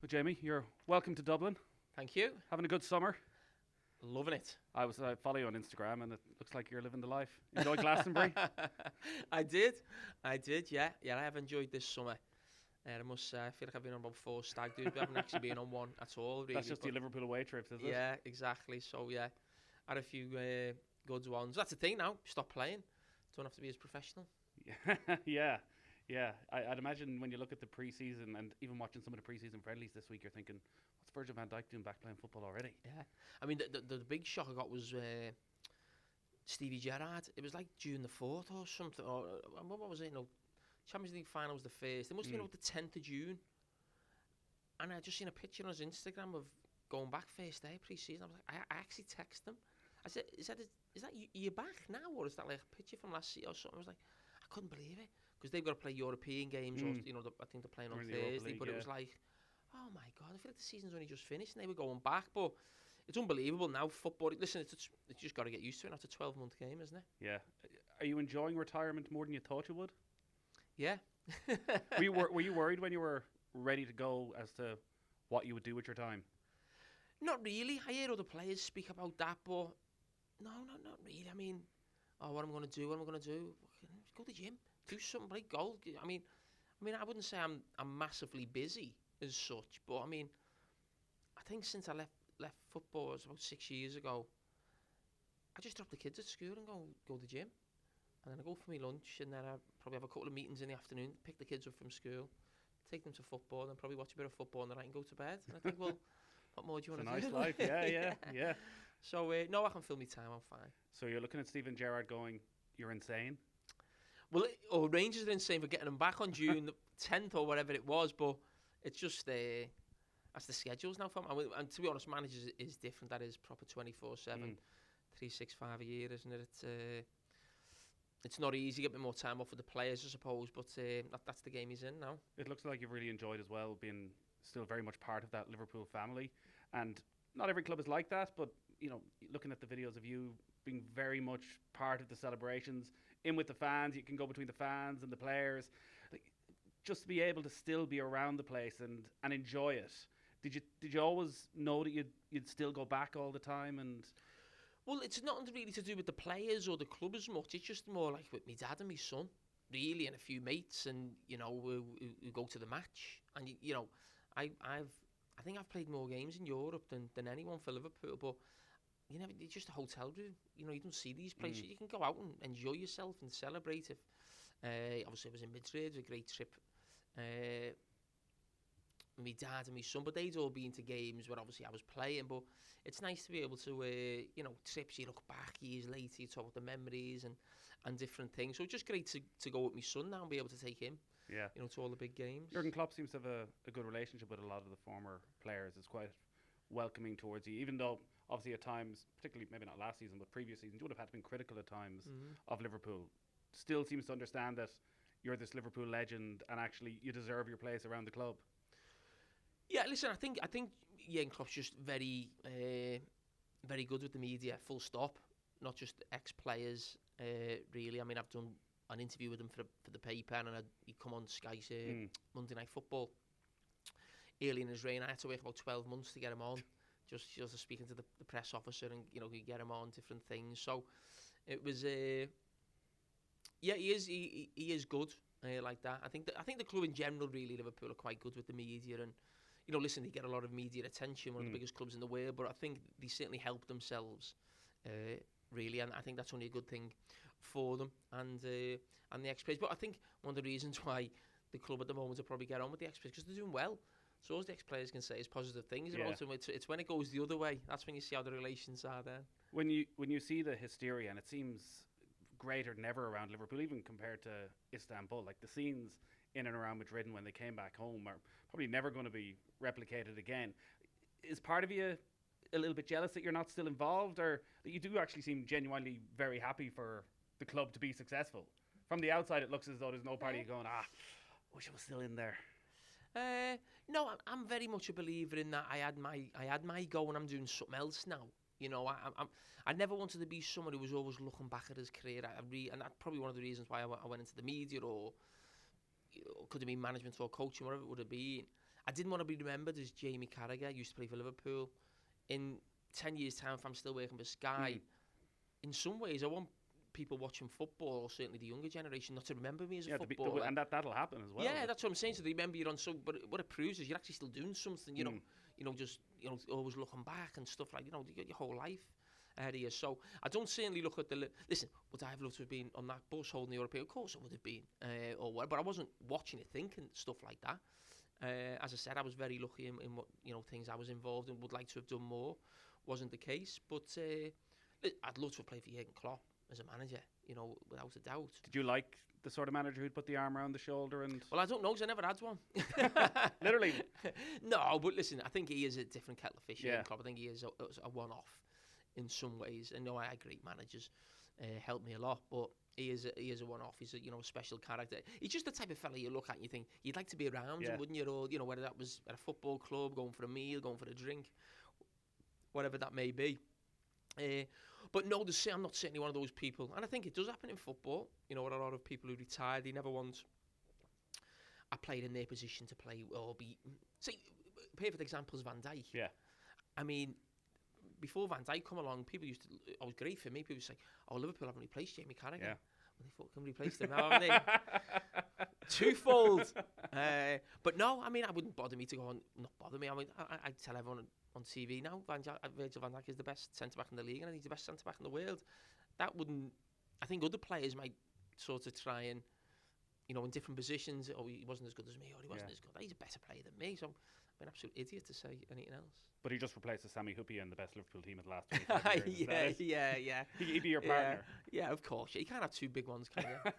Well, Jamie, you're welcome to Dublin. Thank you. Having a good summer. Loving it. I follow you on Instagram, and it looks like you're living the life. Enjoy Glastonbury. I did. Yeah. I have enjoyed this summer. I must say, I feel like I've been on about 4 stag do's, but I haven't actually been on one at all, really. That's just the Liverpool away trips, is it? Yeah, exactly. So, yeah, I had a few good ones. That's the thing now. Stop playing. Don't have to be as professional. Yeah. I'd imagine when you look at the pre-season and even watching some of the pre-season friendlies this week, you're thinking, what's Virgil Van Dijk doing back playing football already? Yeah. I mean, the big shock I got was Stevie Gerrard. It was like June the 4th or something. Or what was it? No, Champions League final was the 1st. It must have been about the 10th of June. And I just seen a picture on his Instagram of going back first day pre-season. I was like, I actually texted him. I said, is that you back now, or is that like a picture from last year or something? I was like, I couldn't believe it, because they've got to play European games, or I think they're playing on Thursday. But it was like, oh my God, I feel like the season's only just finished and they were going back. But it's unbelievable now. Football, listen, it's just got to get used to it. It's a 12-month game, isn't it? Yeah. Are you enjoying retirement more than you thought you would? Yeah. Were you worried when you were ready to go as to what you would do with your time? Not really. I hear other players speak about that, but no, not really. I mean, what am I going to do? Go to the gym, do something, play golf. I mean, I wouldn't say I'm massively busy as such, but I mean, I think since I left football, it was about 6 years ago, I just drop the kids at school and go to the gym, and then I go for my lunch, and then I probably have a couple of meetings in the afternoon, pick the kids up from school, take them to football, and probably watch a bit of football in the night and go to bed. And I think, well, what more do you want to do? It's a nice life, yeah. So, no, I can fill my time, I'm fine. So you're looking at Steven Gerrard going, you're insane? Well, Rangers are insane for getting him back on June the 10th or whatever it was, but it's just that's the schedules now for him. And to be honest, managers is different. That is proper 24/7, 365 a year, isn't it? It's not easy. Get a bit more time off with the players, I suppose, but that's the game he's in now. It looks like you've really enjoyed as well, being still very much part of that Liverpool family. And not every club is like that, but looking at the videos of you being very much part of the celebrations, in with the fans, you can go between the fans and the players. Like, just to be able to still be around the place and enjoy it. Did you always know that you'd still go back all the time? And well, it's nothing really to do with the players or the club as much. It's just more like with my dad and my son, really, and a few mates, and we go to the match. And I think I've played more games in Europe than anyone for Liverpool, but it's just a hotel room. You don't see these places. You can go out and enjoy yourself and celebrate. Obviously, I was in Madrid. It was a great trip. My dad and my son, but they'd all been to games where obviously I was playing. But it's nice to be able to, trips you look back years later, you talk about the memories and different things. So it's just great to go with my son now and be able to take him. Yeah. To all the big games. Jurgen Klopp seems to have a good relationship with a lot of the former players. It's quite welcoming towards you, even though obviously at times, particularly maybe not last season, but previous seasons, you would have had to be critical at times of Liverpool. Still seems to understand that you're this Liverpool legend and actually you deserve your place around the club. Yeah, listen, I think Jurgen Klopp's just very, very good with the media, full stop. Not just ex-players, really. I mean, I've done an interview with him for the paper, and he'd come on Sky Monday Night Football early in his reign. I had to wait about 12 months to get him on, just speaking to the press officer, and we get him on different things. So it was, he is good like that. I think the club in general, really, Liverpool, are quite good with the media, and listen, they get a lot of media attention, one of the biggest clubs in the world, but I think they certainly help themselves, really, and I think that's only a good thing for them and the ex-players. But I think one of the reasons why the club at the moment will probably get on with the ex-players, because they're doing well. So all the ex-players can say is positive things about them. It's when it goes the other way, that's when you see how the relations are then. When you see the hysteria, and it seems greater than ever around Liverpool, even compared to Istanbul, like the scenes in and around Madrid and when they came back home are probably never going to be replicated again. Is part of you a little bit jealous that you're not still involved, or that you do actually seem genuinely very happy for the club to be successful? From the outside, it looks as though there's no part of you going, wish I was still in there. No, I'm very much a believer in that. I had my go, and I'm doing something else now. I never wanted to be someone who was always looking back at his career. And that's probably one of the reasons why I went into the media, or could have been management or coaching, whatever it would have been. I didn't want to be remembered as Jamie Carragher, used to play for Liverpool. In 10 years' time, if I'm still working for Sky, in some ways, I want people watching football, or certainly the younger generation, not to remember me as a footballer. And that'll happen as well. Yeah, that's what I'm saying. So they remember you're on some, but what it proves is you're actually still doing something. You know, just always looking back and stuff like you got your whole life ahead of you. So I don't certainly look at listen. Would I have loved to have been on that bus holding the European? Of course I would have been, or what. But I wasn't watching it thinking stuff like that. As I said, I was very lucky in what things I was involved in. Would like to have done more. Wasn't the case, but I'd love to have played for Jurgen Klopp as a manager, without a doubt. Did you like the sort of manager who'd put the arm around the shoulder and? Well, I don't know, because I never had one. Literally. No, but listen, I think he is a different kettle of fish. Yeah. Klopp. I think he is a one-off in some ways. And I had great managers helped me a lot, but he is a one-off. He's a special character. He's just the type of fella you look at and you think you'd like to be around him, wouldn't you? Or whether that was at a football club, going for a meal, going for a drink, whatever that may be. But no, I'm not certainly one of those people. And I think it does happen in football. With a lot of people who retire, they never want a player in their position to play or be... See, perfect example is Van Dijk. Yeah. I mean, before Van Dijk come along, people used to... It was great for me. People would say, Liverpool haven't replaced Jamie Carragher. Yeah. Well, they fucking replaced him now, haven't they? Twofold. But no, I mean, I wouldn't bother me to go on... Not bother me. I mean, I tell everyone on TV now, Virgil Van Dijk is the best centre-back in the league, and I think he's the best centre-back in the world. That wouldn't... I think other players might sort of try and, in different positions, he wasn't as good as me, or he wasn't as good. He's a better player than me, so I'm an absolute idiot to say anything else. But he just replaced Sammy Huppier in the best Liverpool team of the last 25 years. Yeah. He'd be your partner. Yeah, of course. You can't have two big ones, can you?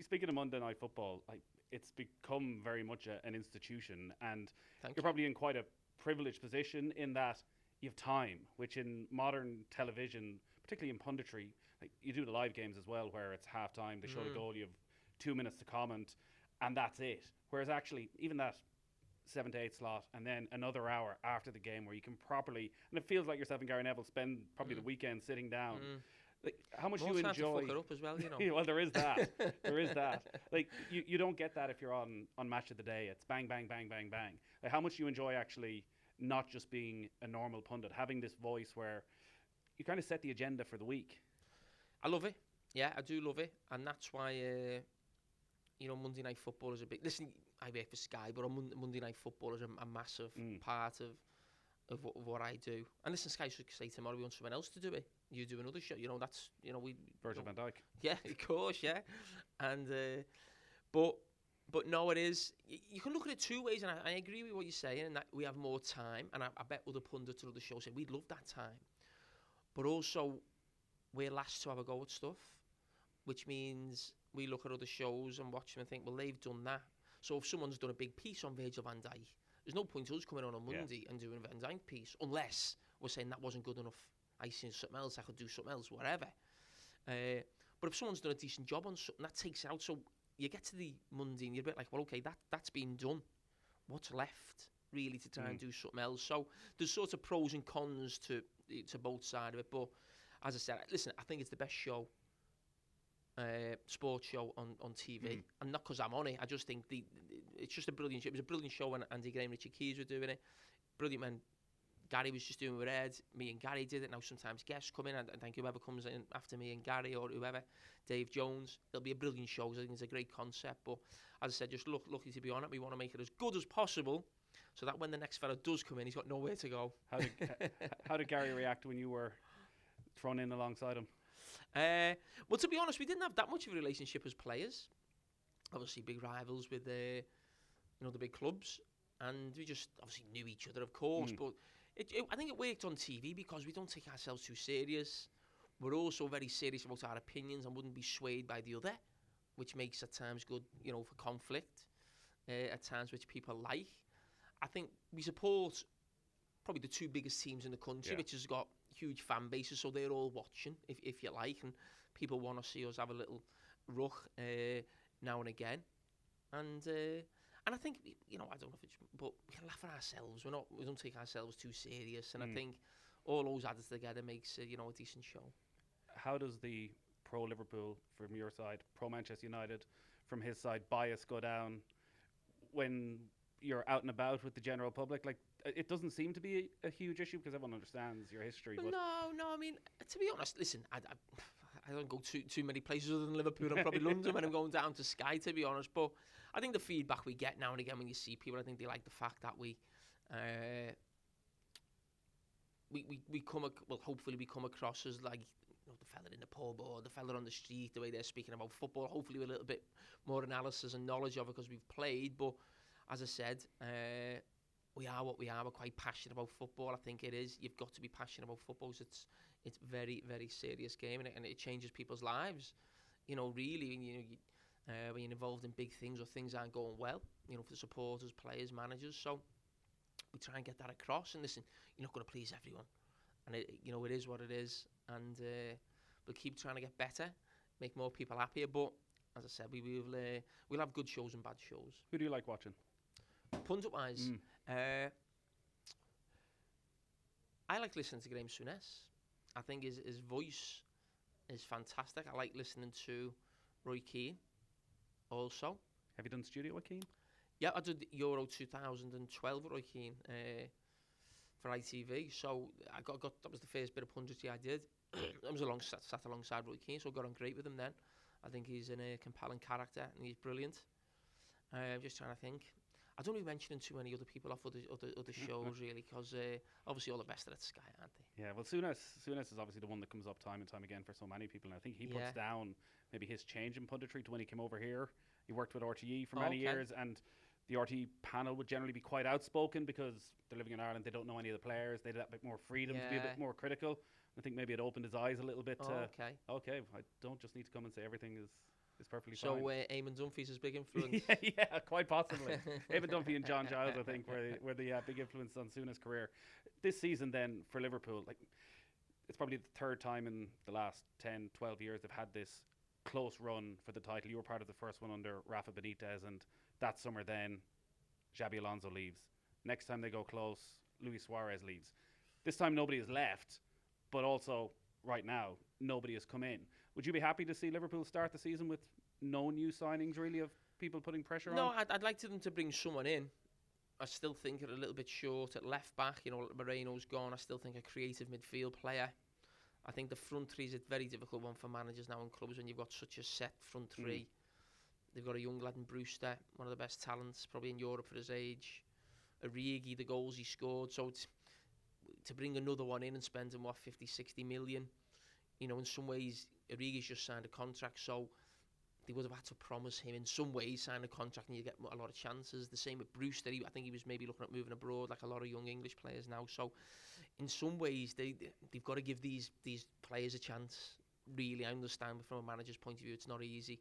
Speaking of Monday Night Football, it's become very much an institution, and Thank you're probably in quite a privileged position in that you have time, which in modern television, particularly in punditry, you do the live games as well, where it's half time, they show the goal, you have 2 minutes to comment, and that's it. Whereas actually, even that 7 to 8 slot, and then another hour after the game where you can properly, and it feels like yourself and Gary Neville spend probably the weekend sitting down. How much do you enjoy? To fuck it up as well, Well, there is that. There is that. You don't get that if you're on Match of the Day. It's bang, bang, bang, bang, bang. How much do you enjoy actually not just being a normal pundit, having this voice where you kind of set the agenda for the week? I love it. Yeah, I do love it, and that's why Monday Night Football is a big. Listen, I work for Sky, but on Monday Night Football is a massive part of what I do. And listen, Sky should say tomorrow we want someone else to do it. You do another show. That's we. Virgil Van Dijk. Yeah, of course, yeah, and but no, it is. You can look at it two ways, and I agree with what you're saying, and that we have more time, and I bet other pundits and other shows say we'd love that time, but also we're last to have a go at stuff, which means we look at other shows and watch them and think, well, they've done that. So if someone's done a big piece on Virgil van Dijk, there's no point us coming on Monday and doing a Van Dijk piece, unless we're saying that wasn't good enough. I seen something else, I could do something else, whatever. But if someone's done a decent job on something, that takes out. So you get to the Monday and you're a bit like, well, okay, that's been done. What's left, really, to try and do something else? So there's sort of pros and cons to both sides of it. But as I said, listen, I think it's the best show, sports show on TV. And not because I'm on it, I just think it's just a brilliant show. It was a brilliant show when Andy Gray and Richard Keys were doing it. Brilliant when Gary was just doing it with Ed. Me and Gary did it. Now sometimes guests come in, and I think whoever comes in after me and Gary or whoever, Dave Jones, it'll be a brilliant show. I think it's a great concept. But as I said, just lucky to be on it. We want to make it as good as possible, so that when the next fella does come in, he's got nowhere to go. How did Gary react when you were thrown in alongside him? Well, to be honest, we didn't have that much of a relationship as players. Obviously, big rivals with the big clubs, and we just obviously knew each other, of course. But I think it worked on TV because we don't take ourselves too serious. We're also very serious about our opinions and wouldn't be swayed by the other, which makes at times good, for conflict. At times, which people like. I think we support probably the two biggest teams in the country, which has got huge fan bases, so they're all watching, if you like, and people want to see us have a little ruck now and again, and I think I don't know if it's, but we can laugh at ourselves. We don't take ourselves too serious, and I think all those added together makes a decent show. How does the pro Liverpool from your side, pro Manchester United from his side bias go down when you're out and about with the general public? Like, it doesn't seem to be a huge issue because everyone understands your history. But No. I mean, to be honest, listen, I don't go too many places other than Liverpool and probably London when I'm going down to Sky, to be honest. But I think the feedback we get now and again when you see people, I think they like the fact that we hopefully we come across as like, you know, the fella in the pub or the fella on the street, the way they're speaking about football. Hopefully with a little bit more analysis and knowledge of it because we've played. But as I said, we are what we are. We're quite passionate about football. I think it is. You've got to be passionate about football. So it's very, very serious game, and it changes people's lives. You know, really, when you're involved in big things or things aren't going well, you know, for the supporters, players, managers. So we try and get that across. And listen, you're not going to please everyone, and it is what it is. And we'll keep trying to get better, make more people happier. But as I said, we'll have good shows and bad shows. Who do you like watching? Pundit-wise, I like listening to Graham Souness. I think his voice is fantastic. I like listening to Roy Keane also. Have you done studio with Keane? Yeah, I did Euro 2012 with Roy Keane for ITV. So I got that was the first bit of punditry I did. I was sat alongside Roy Keane, so I got on great with him then. I think he's a compelling character and he's brilliant. I'm just trying to think. I don't really mention too many other people off other shows really, because obviously all the best are at Sky, aren't they? Yeah, well, Souness is obviously the one that comes up time and time again for so many people, and I think he puts down maybe his change in punditry to when he came over here. He worked with RTE for many years, and the RTE panel would generally be quite outspoken because they're living in Ireland, they don't know any of the players, they had a bit more freedom to be a bit more critical. I think maybe it opened his eyes a little bit to, okay, I don't just need to come and say everything is perfectly fine. So Eamon Dunphy's his big influence? yeah, quite possibly. Eamon Dunphy and John Giles, I think, were the big influence on Souness' career. This season then for Liverpool, like, it's probably the third time in the last 10, 12 years they've had this close run for the title. You were part of the first one under Rafa Benitez, and that summer then Xabi Alonso leaves. Next time they go close, Luis Suarez leaves. This time nobody has left, but also right now nobody has come in. Would you be happy to see Liverpool start the season with no new signings, really, of people putting pressure on? No, I'd like them to bring someone in. I still think they're a little bit short at left back. You know, Moreno's gone. I still think a creative midfield player. I think the front three is a very difficult one for managers now in clubs when you've got such a set front three. They've got a young lad in Brewster, one of the best talents probably in Europe for his age. Origi, the goals he scored. So to bring another one in and spend him, 50, 60 million, you know, in some ways, Origi's just signed a contract, so they would have had to promise him in some ways sign a contract and you get a lot of chances. The same with Brewster. I think he was maybe looking at moving abroad like a lot of young English players now. So in some ways, they've got to give these players a chance. Really, I understand, but from a manager's point of view, it's not easy.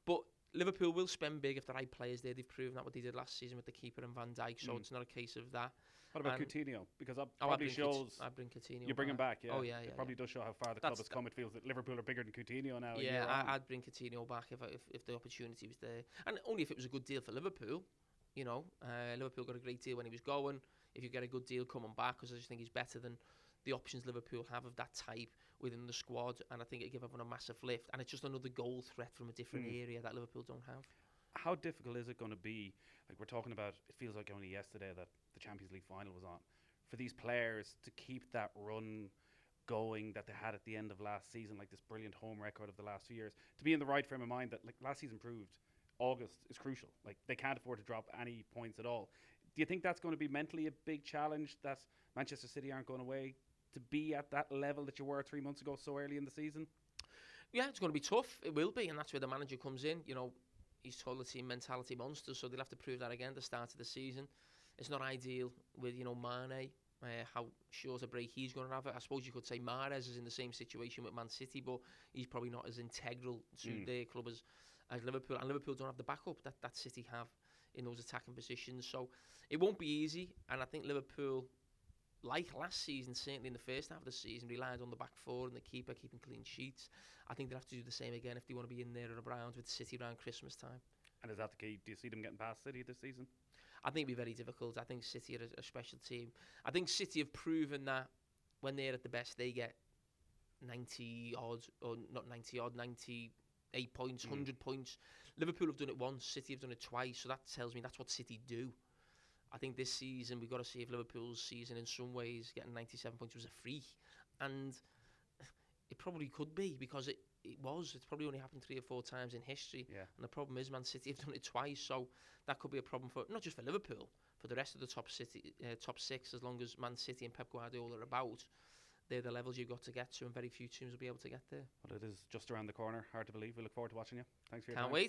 But Liverpool will spend big if the right players there. They've proven that what they did last season with the keeper and Van Dijk, so it's not a case of that. What about Coutinho? Because that probably shows... I bring Coutinho You bring him back, yeah. Oh, yeah. It probably does show how far the club has come. It feels that Liverpool are bigger than Coutinho now. Yeah, I'd bring Coutinho back if the opportunity was there. And only if it was a good deal for Liverpool. You know, Liverpool got a great deal when he was going. If you get a good deal coming back, because I just think he's better than the options Liverpool have of that type within the squad. And I think it'd give everyone a massive lift. And it's just another goal threat from a different area that Liverpool don't have. How difficult is it going to be? Like we're talking about, it feels like only yesterday that the Champions League final was on. For these players to keep that run going that they had at the end of last season, like this brilliant home record of the last few years, to be in the right frame of mind that, like last season proved, August is crucial. Like they can't afford to drop any points at all. Do you think that's going to be mentally a big challenge, that Manchester City aren't going away to be at that level that you were 3 months ago so early in the season? Yeah, it's going to be tough. It will be, and that's where the manager comes in. You know, he's told the team mentality monsters, so they'll have to prove that again at the start of the season. It's not ideal with, you know, Mane, how short a break he's going to have. I suppose you could say Mahrez is in the same situation with Man City, but he's probably not as integral to their club as Liverpool. And Liverpool don't have the backup that City have in those attacking positions. So it won't be easy. And I think Liverpool, like last season, certainly in the first half of the season, relied on the back four and the keeper keeping clean sheets. I think they'll have to do the same again if they want to be in there around with City around Christmas time. And is that the key? Do you see them getting past City this season? I think it'll be very difficult. I think City are a special team. I think City have proven that when they're at the best, they get 90 odd, or not 90 odd, 98 points, 100 points. Liverpool have done it once, City have done it twice, so that tells me that's what City do. I think this season we've got to see if Liverpool's season in some ways getting 97 points was a freak, and it probably could be because it was. It's probably only happened 3 or 4 times in history, and the problem is Man City have done it twice, so that could be a problem for not just for Liverpool, for the rest of the top 6. As long as Man City and Pep Guardiola are about, they're the levels you've got to get to, and very few teams will be able to get there. Well, it is just around the corner. Hard to believe. We look forward to watching you. Thanks for your time. Can't wait.